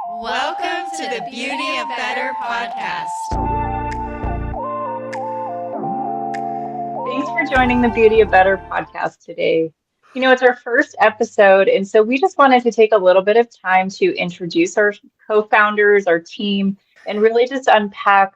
Welcome to the Beauty of Better podcast. Thanks for joining the Beauty of Better podcast today. You know, it's our first episode, and so we just wanted to take a little bit of time to introduce our co-founders, our team, and really just unpack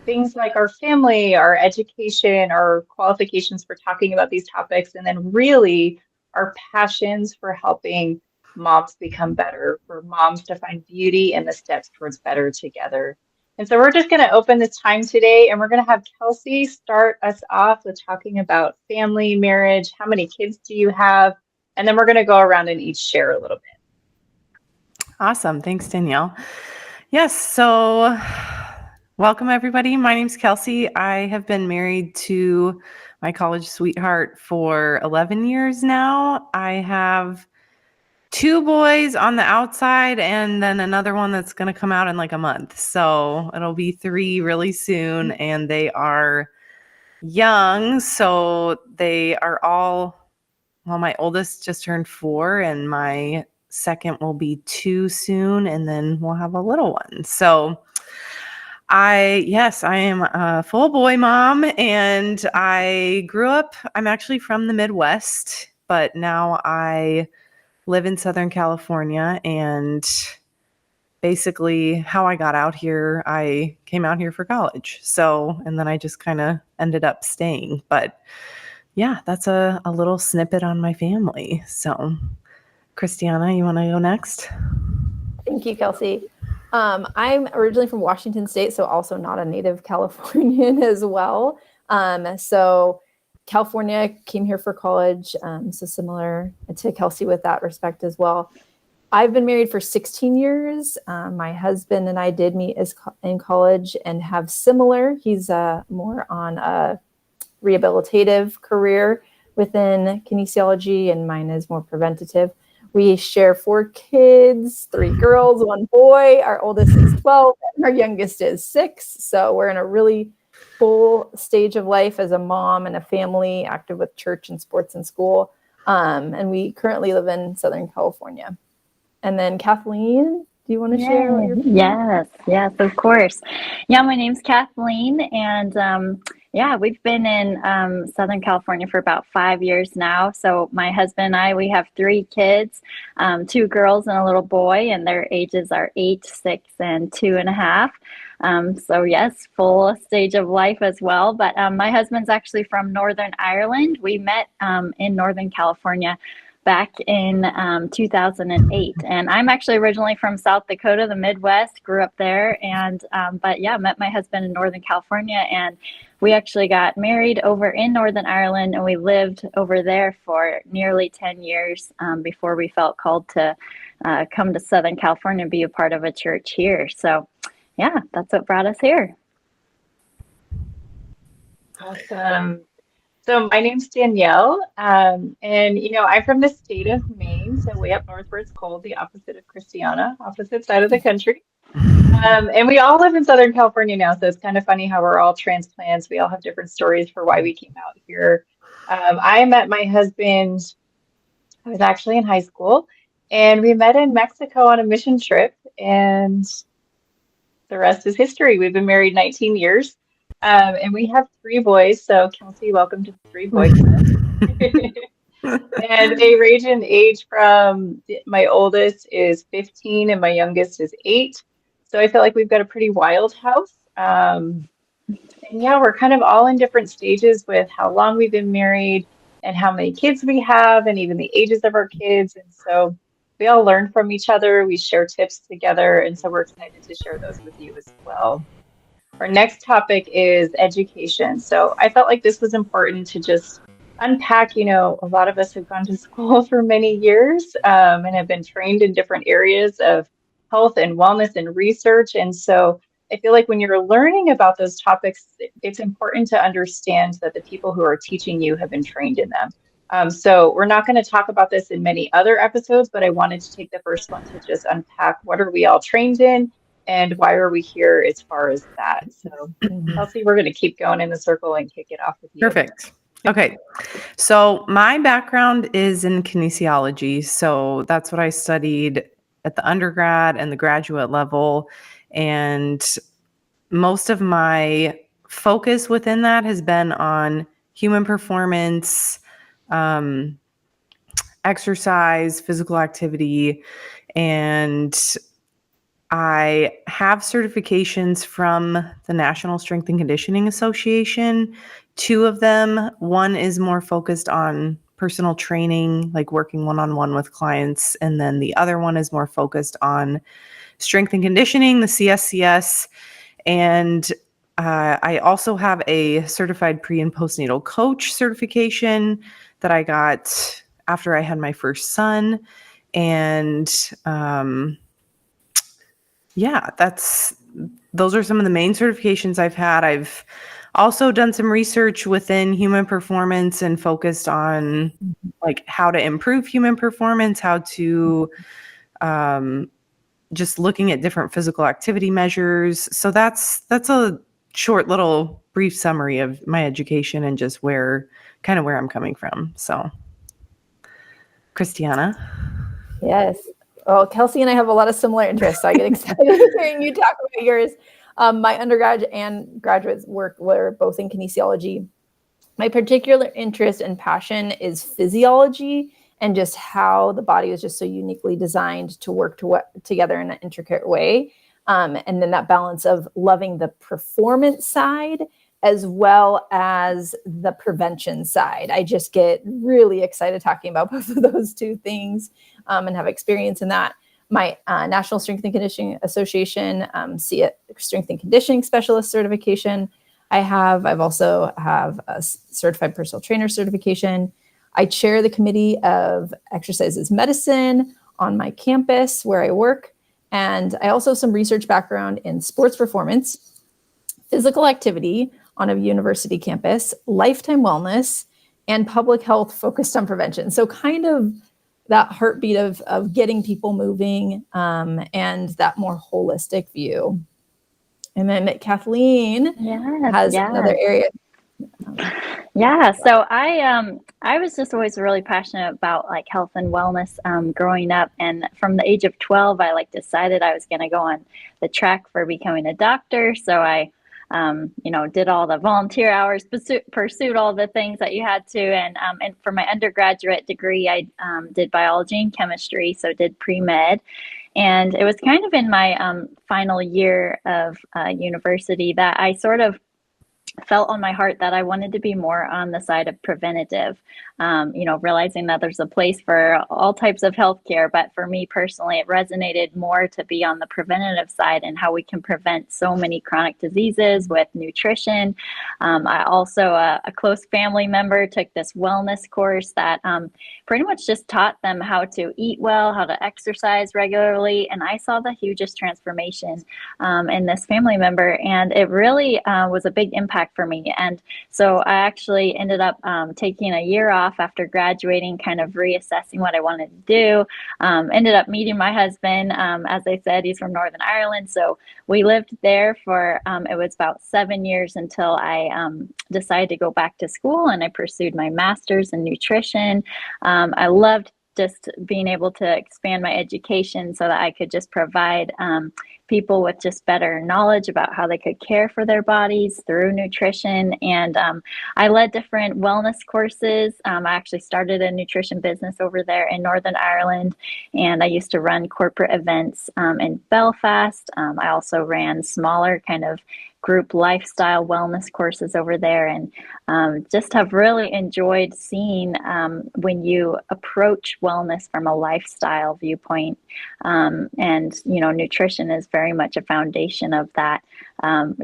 things like our family, our education, our qualifications for talking about these topics, and then really our passions for helping moms become better, for moms to find beauty and the steps towards better together. And so we're just going to open this time today and we're going to have Kelsey start us off with talking about family, marriage, how many kids do you have? And then we're going to go around and each share a little bit. Awesome. Thanks, Danielle. Yes. So welcome, everybody. My name's Kelsey. I have been married to my college sweetheart for 11 years now. I have 2 boys on the outside and then another one that's going to come out in like a month. So it'll be 3 really soon, and they are young. So they are all, well, my oldest just turned 4 and my second will be 2 soon, and then we'll have a little one. So I am a full boy mom, and I'm actually from the Midwest, but now I live in Southern California. And basically how I got out here, I came out here for college. So, and then I just kind of ended up staying. But yeah, that's a little snippet on my family. So Christiana, you want to go next? Thank you, Kelsey. I'm originally from Washington State, so also not a native Californian as well. So California, came here for college, so similar to Kelsey with that respect as well. I've been married for 16 years. My husband and I did meet in college and have similar. He's more on a rehabilitative career within kinesiology, and mine is more preventative. We share 4 kids, 3 girls, 1 boy. Our oldest is 12, and our youngest is 6. So we're in a really full stage of life as a mom and a family, active with church and sports and school. And we currently live in Southern California. And then Kathleen, do you want to share what you're doing? Yes, of course. Yeah, my name's Kathleen, and we've been in Southern California for about 5 years now. So my husband and I, we have 3 kids, 2 girls and a little boy, and their ages are 8, 6, and 2.5. So yes, full stage of life as well. But my husband's actually from Northern Ireland. We met in Northern California back in 2008. And I'm actually originally from South Dakota, the Midwest, grew up there. And met my husband in Northern California. And we actually got married over in Northern Ireland, and we lived over there for nearly 10 years before we felt called to come to Southern California and be a part of a church here. So yeah, that's what brought us here. Awesome. So my name's Danielle, and I'm from the state of Maine, so way up north where it's cold, the opposite of Christiana, opposite side of the country. And we all live in Southern California now, so it's kind of funny how we're all transplants. We all have different stories for why we came out here. I met my husband, I was actually in high school, and we met in Mexico on a mission trip, and the rest is history. We've been married 19 years. And we have 3 boys, so Kelsey, welcome to 3 boys. And they range in age from my oldest is 15 and my youngest is 8. So I feel like we've got a pretty wild house. And yeah, we're kind of all in different stages with how long we've been married and how many kids we have and even the ages of our kids. And so we all learn from each other. We share tips together. And so we're excited to share those with you as well. Our next topic is education. So I felt like this was important to just unpack. A lot of us have gone to school for many years and have been trained in different areas of health and wellness and research. And so I feel like when you're learning about those topics, it's important to understand that the people who are teaching you have been trained in them. So we're not going to talk about this in many other episodes, but I wanted to take the first one to just unpack what are we all trained in and why are we here as far as that. So Kelsey, we're going to keep going in the circle and kick it off with you. Perfect. Okay. So my background is in kinesiology. So that's what I studied at the undergrad and the graduate level. And most of my focus within that has been on human performance, exercise, physical activity, and I have certifications from the National Strength and Conditioning Association. 2 of them, one is more focused on personal training, like working one-on-one with clients, and then the other one is more focused on strength and conditioning, the CSCS. And I also have a certified pre and postnatal coach certification that I got after I had my first son. And yeah, those are some of the main certifications I've had. I've also done some research within human performance and focused on like how to improve human performance, how to just looking at different physical activity measures. So that's a short little brief summary of my education and just where I'm coming from. So Christiana. Yes. Well, Kelsey and I have a lot of similar interests, so I get excited hearing you talk about yours. My undergraduate and graduate work were both in kinesiology. My particular interest and passion is physiology and just how the body is just so uniquely designed to work together in an intricate way. And then that balance of loving the performance side as well as the prevention side. I just get really excited talking about both of those 2 things and have experience in that. My National Strength and Conditioning Association, Strength and Conditioning Specialist certification. I've also have a certified personal trainer certification. I chair the committee of exercises medicine on my campus where I work. And I also have some research background in sports performance, physical activity on a university campus, lifetime wellness, and public health focused on prevention. So kind of that heartbeat of getting people moving and that more holistic view. And then Kathleen has another area. Yeah, so I was just always really passionate about like health and wellness growing up, and from the age of 12, I like decided I was going to go on the track for becoming a doctor. So I did all the volunteer hours, pursued all the things that you had to, and for my undergraduate degree, I did biology and chemistry, so did pre-med. And it was kind of in my final year of university that I sort of felt on my heart that I wanted to be more on the side of preventative, realizing that there's a place for all types of healthcare. But for me personally, it resonated more to be on the preventative side and how we can prevent so many chronic diseases with nutrition. I also, a close family member took this wellness course that pretty much just taught them how to eat well, how to exercise regularly. And I saw the hugest transformation in this family member. And it really was a big impact for me. And so I actually ended up taking a year off after graduating, kind of reassessing what I wanted to do. Ended up meeting my husband. As I said, he's from Northern Ireland. So we lived there for, it was about 7 years until I decided to go back to school, and I pursued my master's in nutrition. I loved just being able to expand my education so that I could just provide people with just better knowledge about how they could care for their bodies through nutrition. And I led different wellness courses. I actually started a nutrition business over there in Northern Ireland, and I used to run corporate events in Belfast. I also ran smaller kind of group lifestyle wellness courses over there, and just have really enjoyed seeing when you approach wellness from a lifestyle viewpoint. And, nutrition is very much a foundation of that,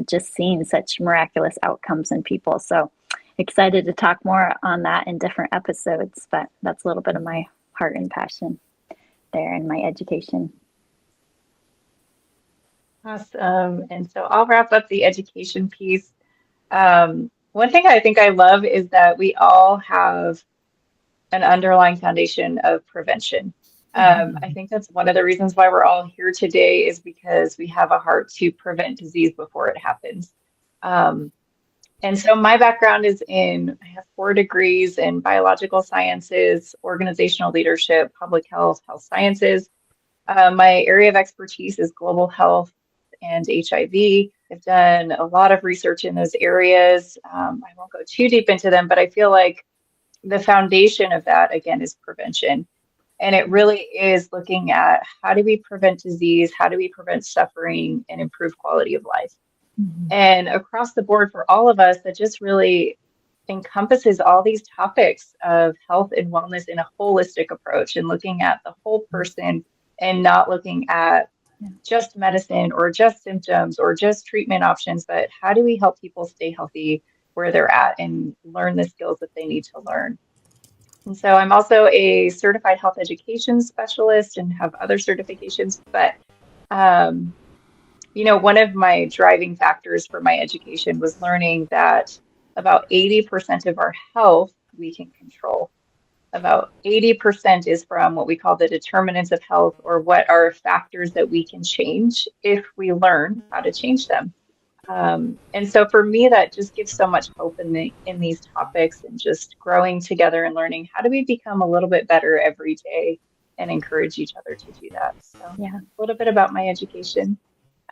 just seeing such miraculous outcomes in people. So excited to talk more on that in different episodes, but that's a little bit of my heart and passion there in my education. Awesome. And so I'll wrap up the education piece. One thing I think I love is that we all have an underlying foundation of prevention. I think that's one of the reasons why we're all here today, is because we have a heart to prevent disease before it happens. And so my background is I have 4 degrees in biological sciences, organizational leadership, public health, health sciences. My area of expertise is global health and HIV. I've done a lot of research in those areas. I won't go too deep into them, but I feel like the foundation of that, again, is prevention. And it really is looking at how do we prevent disease, how do we prevent suffering, and improve quality of life. And across the board for all of us, that just really encompasses all these topics of health and wellness in a holistic approach and looking at the whole person and not looking at just medicine or just symptoms or just treatment options, but how do we help people stay healthy where they're at and learn the skills that they need to learn. And so I'm also a certified health education specialist and have other certifications, but um, one of my driving factors for my education was learning that about 80% of our health we can control. About 80% is from what we call the determinants of health, or what are factors that we can change if we learn how to change them. And so for me, that just gives so much hope in these topics, and just growing together and learning how do we become a little bit better every day and encourage each other to do that. So Yeah. a little bit about my education.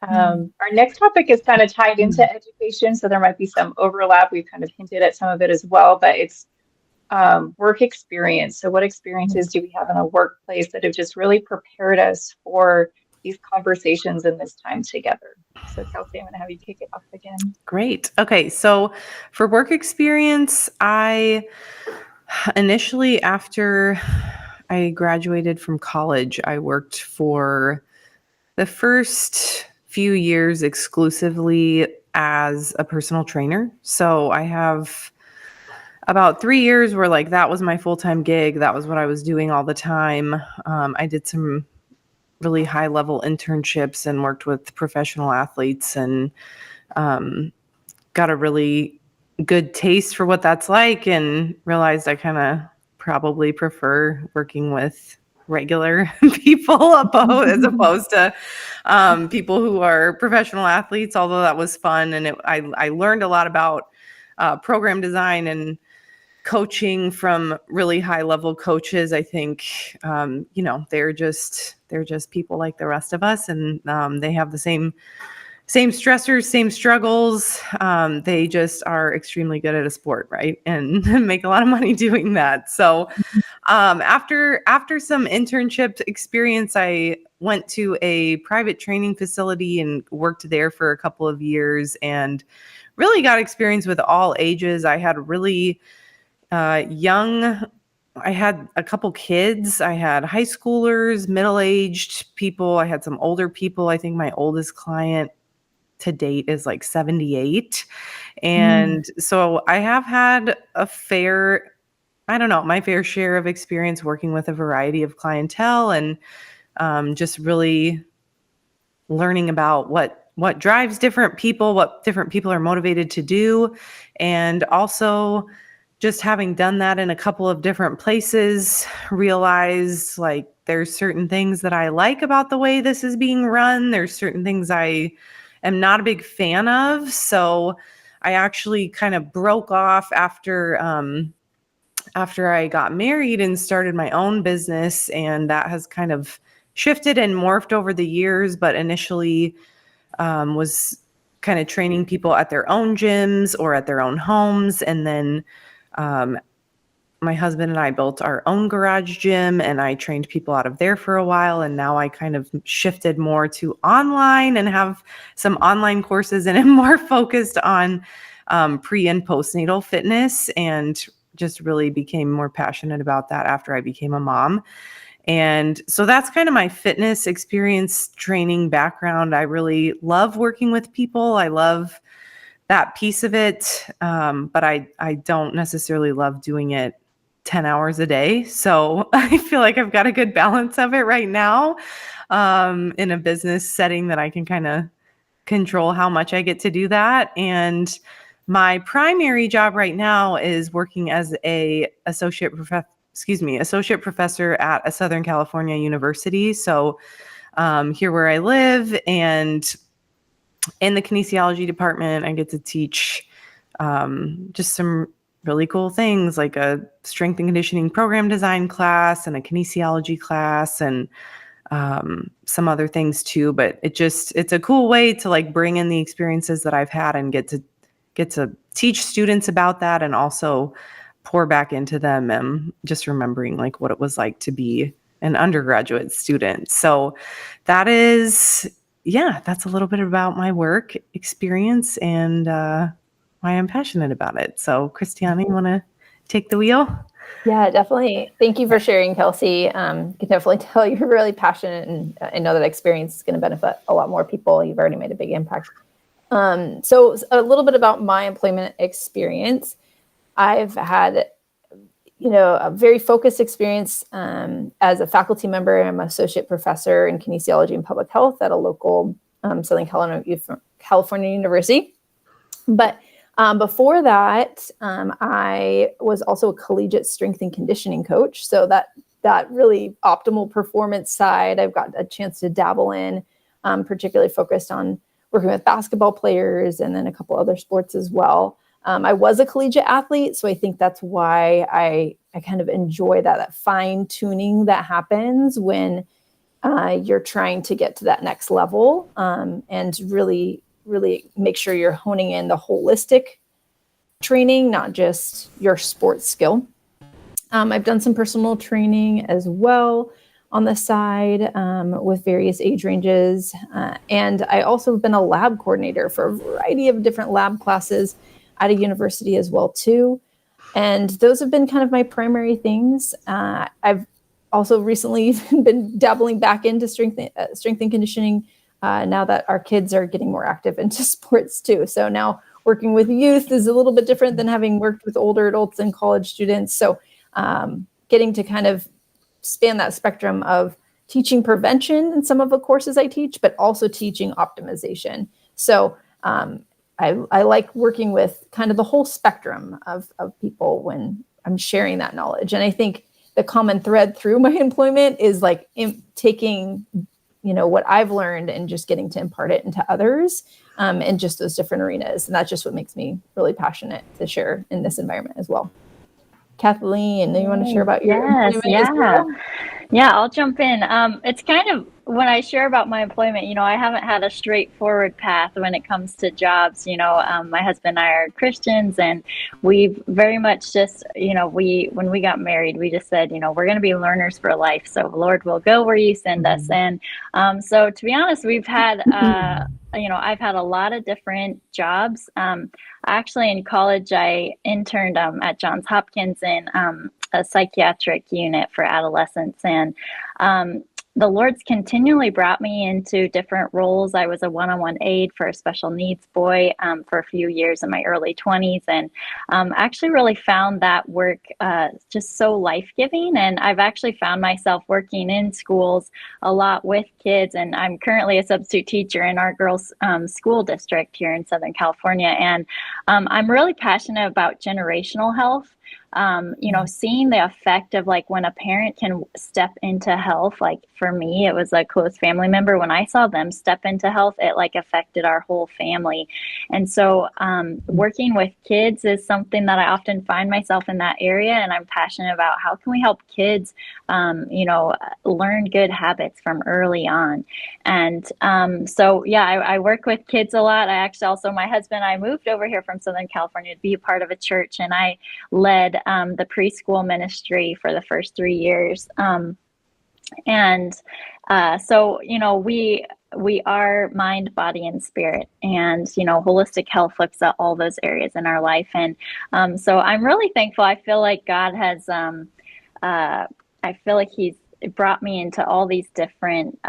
Our next topic is kind of tied into education, so there might be some overlap. We've kind of hinted at some of it as well, but it's work experience. So what experiences do we have in a workplace that have just really prepared us for these conversations and this time together? So Kelsey, I'm going to have you kick it off again. Great. Okay. So for work experience, I initially, after I graduated from college, I worked for the first few years exclusively as a personal trainer. So I have about 3 years where like that was my full-time gig. That was what I was doing all the time. I did some really high level internships and worked with professional athletes, and got a really good taste for what that's like, and realized I kind of probably prefer working with regular people as opposed to people who are professional athletes, although that was fun. And I learned a lot about program design and coaching from really high level coaches. I think, they're just people like the rest of us, and they have the same stressors, same struggles. They just are extremely good at a sport, right? And make a lot of money doing that. So after some internship experience, I went to a private training facility and worked there for a couple of years, and really got experience with all ages. I had really young, I had a couple kids. I had high schoolers, middle-aged people. I had some older people. I think my oldest client to date is like 78. And so I have had my fair share of experience working with a variety of clientele, and just really learning about what drives different people, what different people are motivated to do. And also just having done that in a couple of different places, realized like there's certain things that I like about the way this is being run. There's certain things I am not a big fan of. So I actually kind of broke off after I got married and started my own business, and that has kind of shifted and morphed over the years. But initially was kind of training people at their own gyms or at their own homes, and then my husband and I built our own garage gym, and I trained people out of there for a while. And now I kind of shifted more to online and have some online courses, and am more focused on pre and postnatal fitness, and just really became more passionate about that after I became a mom. And so that's kind of my fitness experience, training background. I really love working with people. I love that piece of it. But I don't necessarily love doing it 10 hours a day. So I feel like I've got a good balance of it right now, in a business setting that I can kind of control how much I get to do that. And my primary job right now is working as a associate professor at a Southern California university. So here where I live, and in the kinesiology department, I get to teach just some really cool things, like a strength and conditioning program design class and a kinesiology class. And some other things too. But it's a cool way to like bring in the experiences that I've had and get to teach students about that, and also pour back into them, and just remembering like what it was like to be an undergraduate student. So that's a little bit about my work experience and why I'm passionate about it. So Christiana, you want to take the wheel? Yeah, definitely. Thank you for sharing, Kelsey. Can definitely tell you're really passionate, and I know that experience is going to benefit a lot more people. You've already made a big impact. So a little bit about my employment experience. I've had, a very focused experience as a faculty member. I'm an associate professor in kinesiology and public health at a local Southern California University. But before that, I was also a collegiate strength and conditioning coach. So that really optimal performance side, I've got a chance to dabble in, particularly focused on working with basketball players and then a couple other sports as well. I was a collegiate athlete, so I think that's why I kind of enjoy that fine tuning that happens when you're trying to get to that next level, and really make sure you're honing in the holistic training, not just your sports skill. I've done some personal training as well on the side with various age ranges. And I also have been a lab coordinator for a variety of different lab classes at a university as well too. And those have been kind of my primary things. I've also recently been dabbling back into strength and conditioning now that our kids are getting more active into sports too. So now working with youth is a little bit different than having worked with older adults and college students. So getting to kind of span that spectrum of teaching prevention in some of the courses I teach, but also teaching optimization. So I like working with kind of the whole spectrum of people when I'm sharing that knowledge. And I think the common thread through my employment is like taking, what I've learned and just getting to impart it into others in just those different arenas. And that's just what makes me really passionate to share in this environment as well. Kathleen, you want to share about your employment as well? Yeah, I'll jump in. It's kind of when I share about my employment, I haven't had a straightforward path when it comes to jobs. My husband and I are Christians, and we've very much just, when we got married, we just said, we're going to be learners for life. So Lord, we'll go where you send us. And so to be honest, we've had, I've had a lot of different jobs. Actually, in college, I interned at Johns Hopkins in a psychiatric unit for adolescents. And the Lord's continually brought me into different roles. I was a one-on-one aide for a special needs boy for a few years in my early 20s, and actually really found that work just so life-giving. And I've actually found myself working in schools a lot with kids, and I'm currently a substitute teacher in our girls' school district here in Southern California. And I'm really passionate about generational health. Seeing the effect of like when a parent can step into health, like for me, it was a close family member. When I saw them step into health, it like affected our whole family. And so working with kids is something that I often find myself in that area. And I'm passionate about how can we help kids, learn good habits from early on. And I work with kids a lot. I actually also, my husband and I moved over here from Southern California to be a part of a church, and I led the preschool ministry for the first 3 years. We are mind, body, and spirit, and, holistic health looks at all those areas in our life. And so I'm really thankful. I feel like God has, He's brought me into all these different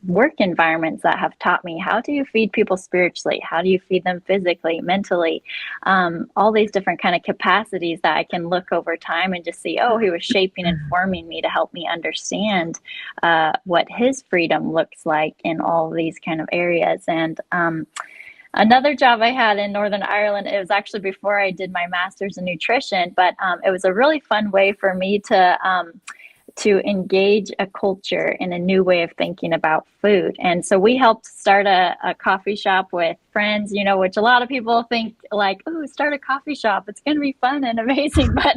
work environments that have taught me, how do you feed people spiritually? How do you feed them physically, mentally? All these different kind of capacities that I can look over time and just see, he was shaping and forming me to help me understand what his freedom looks like in all these kind of areas. And another job I had in Northern Ireland, it was actually before I did my master's in nutrition, but it was a really fun way for me to engage a culture in a new way of thinking about food. And so we helped start a coffee shop with friends, you know, which a lot of people think like, oh, start a coffee shop. It's going to be fun and amazing, but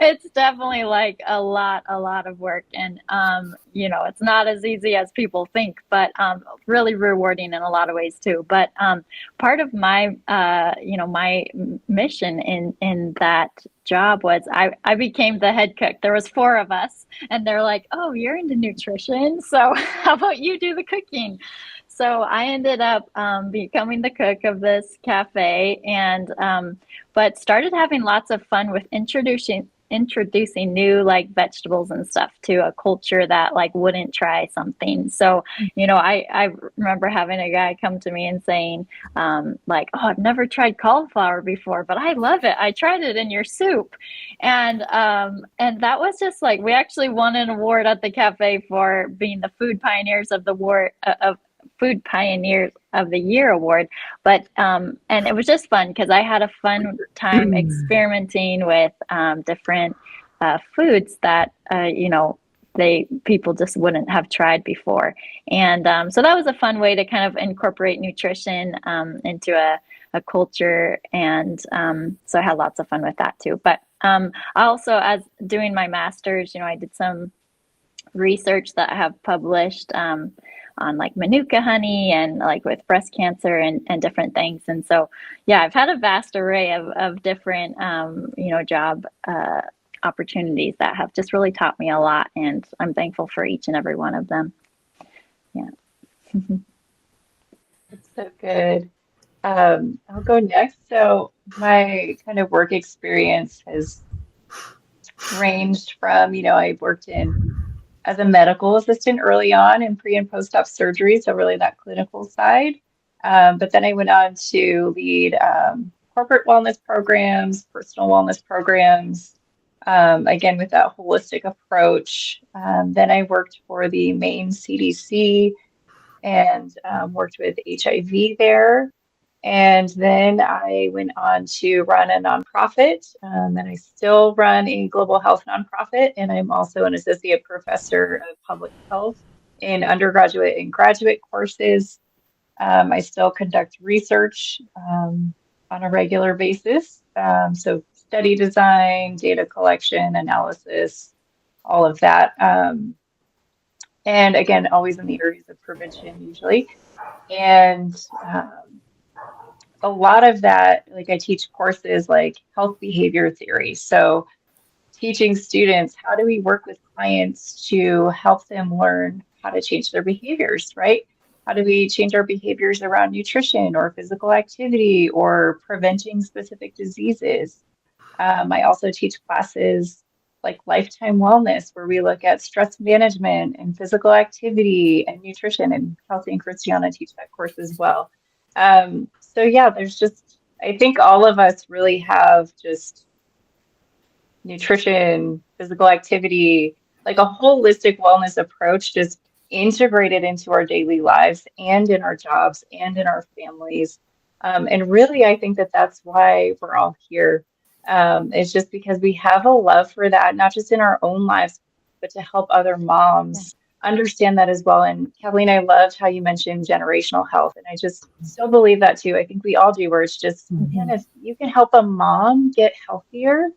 it's definitely like a lot of work. And, you know, it's not as easy as people think, but really rewarding in a lot of ways too. But part of my, you know, my mission in that job was I became the head cook. There was 4 of us, and they're like, oh, you're into nutrition, so how about you do the cooking? So I ended up becoming the cook of this cafe, and but started having lots of fun with introducing new like vegetables and stuff to a culture that like wouldn't try something. So, you know, I remember having a guy come to me and saying like, oh, I've never tried cauliflower before, but I love it. I tried it in your soup. And that was just like, we actually won an award at the cafe for being the Food Pioneers of the Food Pioneers of the Year award. But and it was just fun because I had a fun time experimenting with different foods that you know, people just wouldn't have tried before. And so that was a fun way to kind of incorporate nutrition into a culture. And so I had lots of fun with that too. But I also, as doing my master's, you know, I did some research that I have published on like Manuka honey and like with breast cancer and different things. And so, yeah, I've had a vast array of different, you know, job opportunities that have just really taught me a lot. And I'm thankful for each and every one of them. Yeah. That's so good. I'll go next. So my kind of work experience has ranged from, you know, I worked as a medical assistant early on in pre and post-op surgery, so really that clinical side. But then I went on to lead corporate wellness programs, personal wellness programs, again with that holistic approach. Then I worked for the Maine CDC and worked with HIV there. And then I went on to run a nonprofit, and I still run a global health nonprofit. And I'm also an associate professor of public health in undergraduate and graduate courses. I still conduct research on a regular basis. So study design, data collection, analysis, all of that. And again, always in the areas of prevention usually. And a lot of that, like I teach courses like health behavior theory. So teaching students, how do we work with clients to help them learn how to change their behaviors, right? How do we change our behaviors around nutrition or physical activity or preventing specific diseases? I also teach classes like lifetime wellness, where we look at stress management and physical activity and nutrition, and Kelsey and Christiana teach that course as well. So yeah, there's just, I think all of us really have just nutrition, physical activity, like a holistic wellness approach, just integrated into our daily lives and in our jobs and in our families. And really, I think that that's why we're all here. It's just because we have a love for that, not just in our own lives, but to help other moms understand that as well. And Kathleen, I loved how you mentioned generational health. And I just still believe that too. I think we all do, where it's just, man, if you can help a mom get healthier,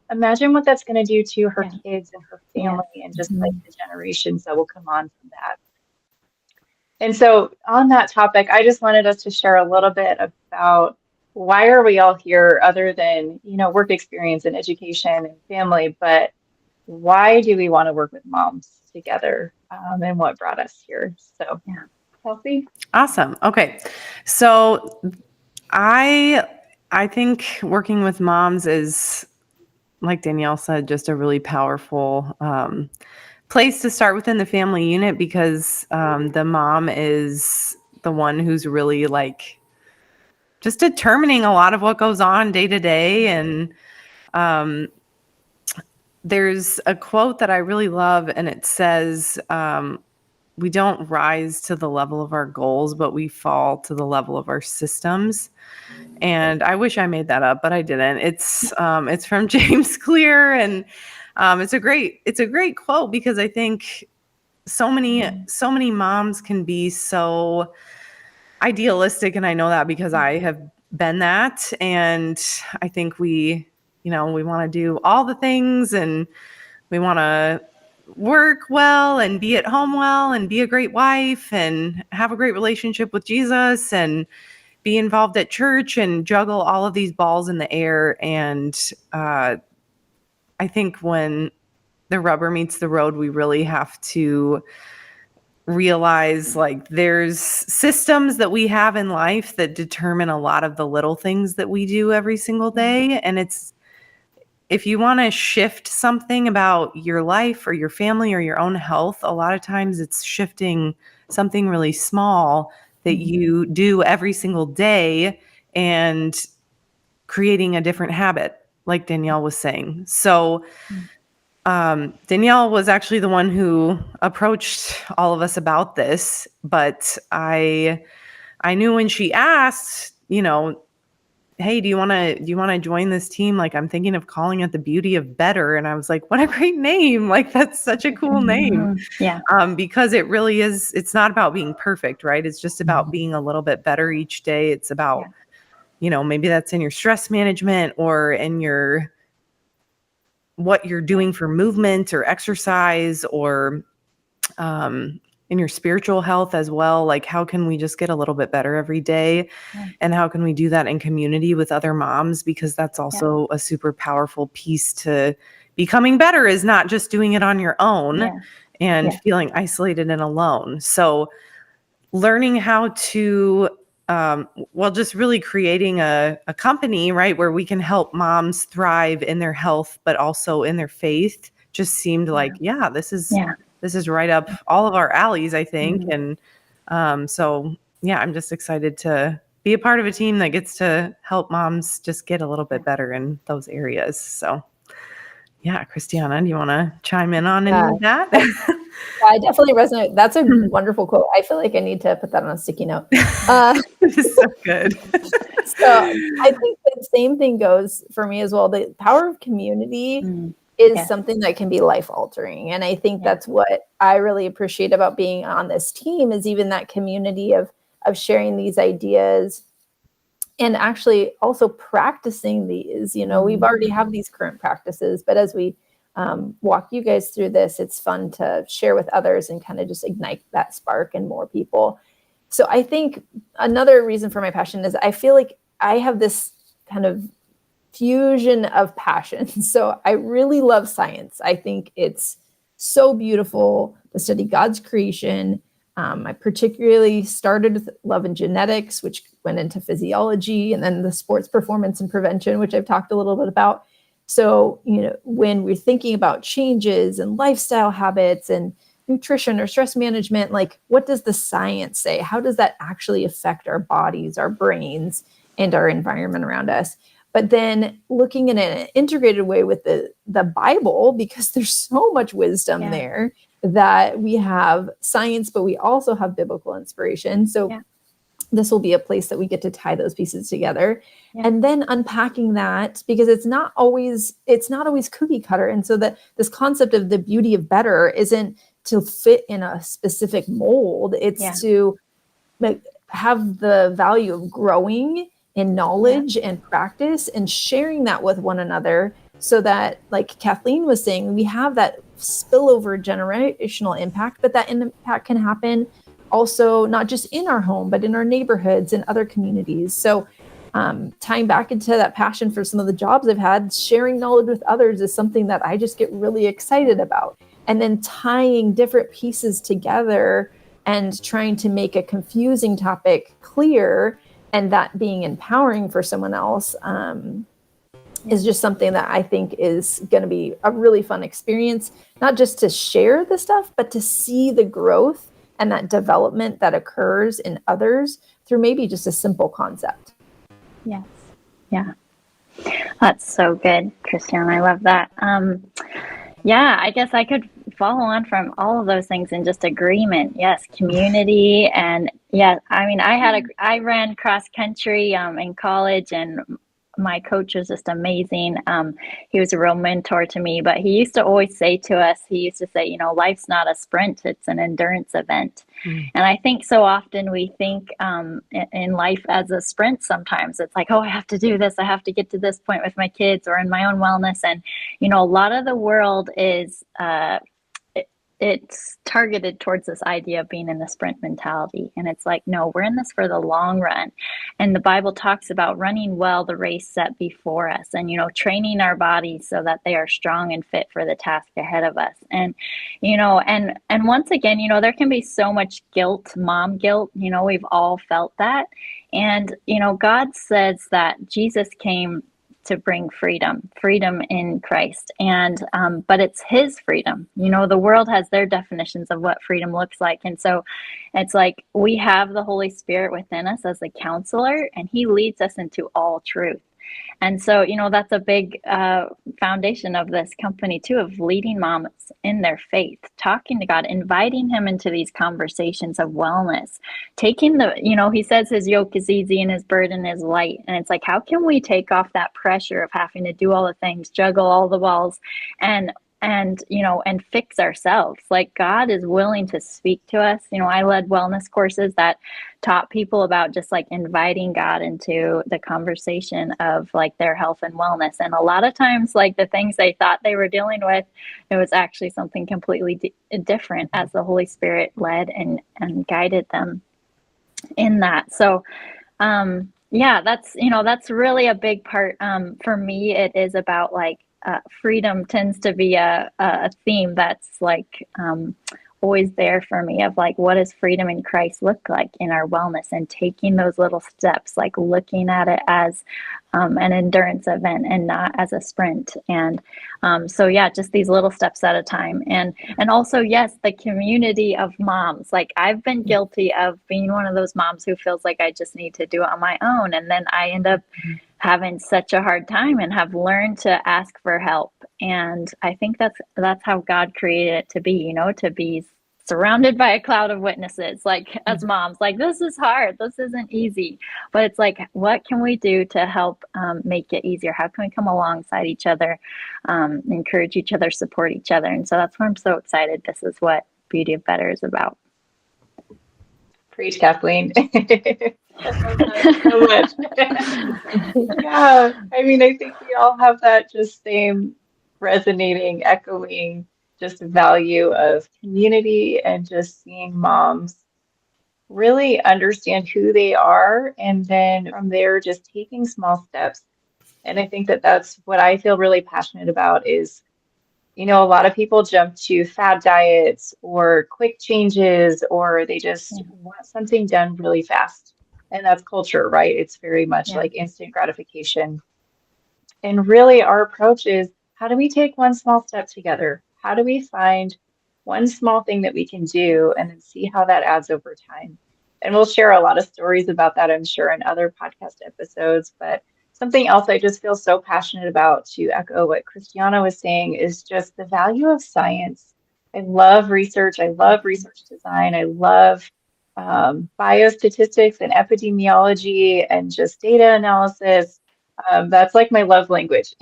imagine what that's going to do to her kids and her family and just like the generations that will come on from that. And so on that topic, I just wanted us to share a little bit about why are we all here, other than, you know, work experience and education and family, but why do we want to work with moms together, and what brought us here? So, yeah, Kelsey? Awesome. Okay. So I think working with moms is, like Danielle said, just a really powerful place to start within the family unit, because the mom is the one who's really like just determining a lot of what goes on day to day. And there's a quote that I really love, and it says, we don't rise to the level of our goals, but we fall to the level of our systems. And I wish I made that up, but I didn't. It's from James Clear, and it's a great quote, because I think so many moms can be so idealistic, and I know that because I have been that. And I think we want to do all the things, and we want to work well and be at home well and be a great wife and have a great relationship with Jesus and be involved at church and juggle all of these balls in the air. And I think when the rubber meets the road, we really have to realize like there's systems that we have in life that determine a lot of the little things that we do every single day. And if you want to shift something about your life or your family or your own health, a lot of times it's shifting something really small that you do every single day and creating a different habit, like Danielle was saying. So Danielle was actually the one who approached all of us about this, but I knew when she asked, hey, do you want to join this team? Like, I'm thinking of calling it the Beauty of Better. And I was like, what a great name. Like, that's such a cool name. Yeah. Because it really is, it's not about being perfect, right? It's just about being a little bit better each day. It's about, maybe that's in your stress management or in what you're doing for movement or exercise or in your spiritual health as well. Like, how can we just get a little bit better every day? And how can we do that in community with other moms? Because that's also a super powerful piece to becoming better, is not just doing it on your own and feeling isolated and alone. So learning how to, just really creating a company, right, where we can help moms thrive in their health, but also in their faith, just seemed like, this is right up all of our alleys, I think. And I'm just excited to be a part of a team that gets to help moms just get a little bit better in those areas. So Christiana, do you want to chime in on any of that? I definitely resonate. That's a wonderful quote. I feel like I need to put that on a sticky note. It's so good. So I think the same thing goes for me as well. The power of community is something that can be life altering. And I think that's what I really appreciate about being on this team, is even that community of sharing these ideas and actually also practicing these. We've already have these current practices, but as we walk you guys through this, it's fun to share with others and kind of just ignite that spark in more people. So I think another reason for my passion is I feel like I have this kind of fusion of passions. So I really love science. I think it's so beautiful to study God's creation. I particularly started with love and genetics, which went into physiology, and then the sports performance and prevention, which I've talked a little bit about. So, when we're thinking about changes and lifestyle habits and nutrition or stress management, like, what does the science say? How does that actually affect our bodies, our brains, and our environment around us? But then looking in an integrated way with the Bible, because there's so much wisdom there, that we have science, but we also have biblical inspiration. So this will be a place that we get to tie those pieces together, and then unpacking that, because it's not always cookie cutter. And so that this concept of the beauty of better isn't to fit in a specific mold. It's to have the value of growing in knowledge and practice and sharing that with one another, so that, like Kathleen was saying, we have that spillover generational impact, but that impact can happen also not just in our home, but in our neighborhoods and other communities. So tying back into that passion for some of the jobs I've had, sharing knowledge with others is something that I just get really excited about. And then tying different pieces together and trying to make a confusing topic clear, and that being empowering for someone else, is just something that I think is going to be a really fun experience, not just to share the stuff, but to see the growth and that development that occurs in others through maybe just a simple concept. Yes. Yeah. That's so good, Christian. I love that. I guess I could follow on from all of those things in just agreement. Yes. Community. And I mean, I ran cross country in college, and my coach was just amazing. He was a real mentor to me, but he used to always say to us, life's not a sprint, it's an endurance event. And I think so often we think in life as a sprint sometimes. It's like, oh, I have to do this. I have to get to this point with my kids or in my own wellness. And, a lot of the world is it's targeted towards this idea of being in the sprint mentality. And it's like, no, we're in this for the long run. And the Bible talks about running well the race set before us and, training our bodies so that they are strong and fit for the task ahead of us. And, and once again, there can be so much guilt, mom guilt, we've all felt that. And, God says that Jesus came to bring freedom in Christ. And, but it's his freedom. The world has their definitions of what freedom looks like. And so it's like we have the Holy Spirit within us as a counselor, and he leads us into all truth. And so, that's a big foundation of this company too, of leading moms in their faith, talking to God, inviting him into these conversations of wellness, taking he says his yoke is easy and his burden is light. And it's like, how can we take off that pressure of having to do all the things, juggle all the balls and fix ourselves? Like, God is willing to speak to us. I led wellness courses that taught people about just like inviting God into the conversation of like their health and wellness. And a lot of times, like the things they thought they were dealing with, it was actually something completely different as the Holy Spirit led and guided them in that. So, that's really a big part. For me, it is about like, freedom tends to be a theme that's like always there for me, of like, what does freedom in Christ look like in our wellness, and taking those little steps, like looking at it as an endurance event and not as a sprint. And just these little steps at a time. And also, yes, the community of moms. Like, I've been guilty of being one of those moms who feels like I just need to do it on my own. And then I end up having such a hard time, and have learned to ask for help. And I think that's how God created it to be, to be surrounded by a cloud of witnesses, like as moms, like, this is hard, this isn't easy, but it's like, what can we do to help make it easier? How can we come alongside each other, encourage each other, support each other? And so that's why I'm so excited. This is what Beauty of Better is about. Preach, Kathleen. So much. Yeah, I mean, I think we all have that just same resonating, echoing, just value of community, and just seeing moms really understand who they are, and then from there just taking small steps. And I think that that's what I feel really passionate about is, a lot of people jump to fad diets or quick changes, or they just want something done really fast. And that's culture, right? It's very much like instant gratification. And really, our approach is, how do we take one small step together? How do we find one small thing that we can do and then see how that adds over time? And we'll share a lot of stories about that, I'm sure, in other podcast episodes. But something else I just feel so passionate about, to echo what Christiana was saying, is just the value of science. I love research. I love research design. I love biostatistics and epidemiology and just data analysis. That's like my love language.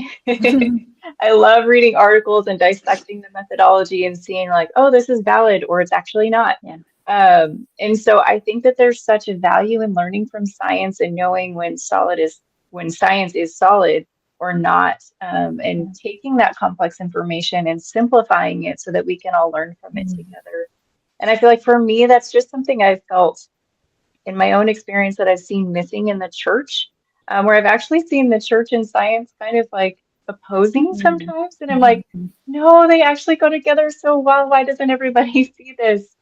I love reading articles and dissecting the methodology and seeing like, oh, this is valid, or it's actually not. And so I think that there's such a value in learning from science and knowing when science is solid or not, and taking that complex information and simplifying it so that we can all learn from it together. And I feel like for me, that's just something I've felt in my own experience that I've seen missing in the church, where I've actually seen the church and science kind of like opposing sometimes. And I'm like, no, they actually go together so well. Why doesn't everybody see this?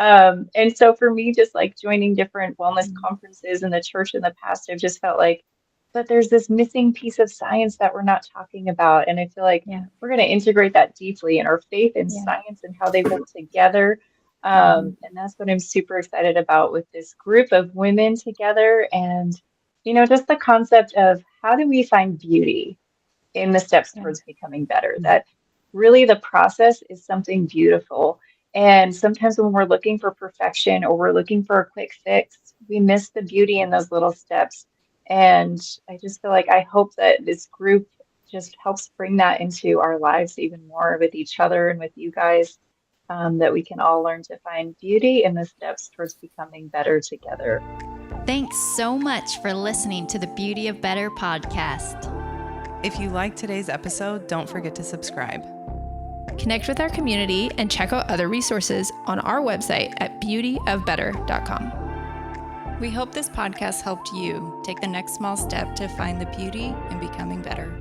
And so for me, just like joining different wellness conferences in the church in the past, I've just felt like, but there's this missing piece of science that we're not talking about. And I feel like we're going to integrate that deeply in our faith and science and how they work together. And that's what I'm super excited about with this group of women together. And, just the concept of, how do we find beauty in the steps towards becoming better? That really the process is something beautiful. And sometimes when we're looking for perfection or we're looking for a quick fix, we miss the beauty in those little steps. And I just feel like I hope that this group just helps bring that into our lives even more with each other and with you guys, that we can all learn to find beauty in the steps towards becoming better together. Thanks so much for listening to the Beauty of Better podcast. If you liked today's episode, don't forget to subscribe. Connect with our community and check out other resources on our website at beautyofbetter.com. We hope this podcast helped you take the next small step to find the beauty in becoming better.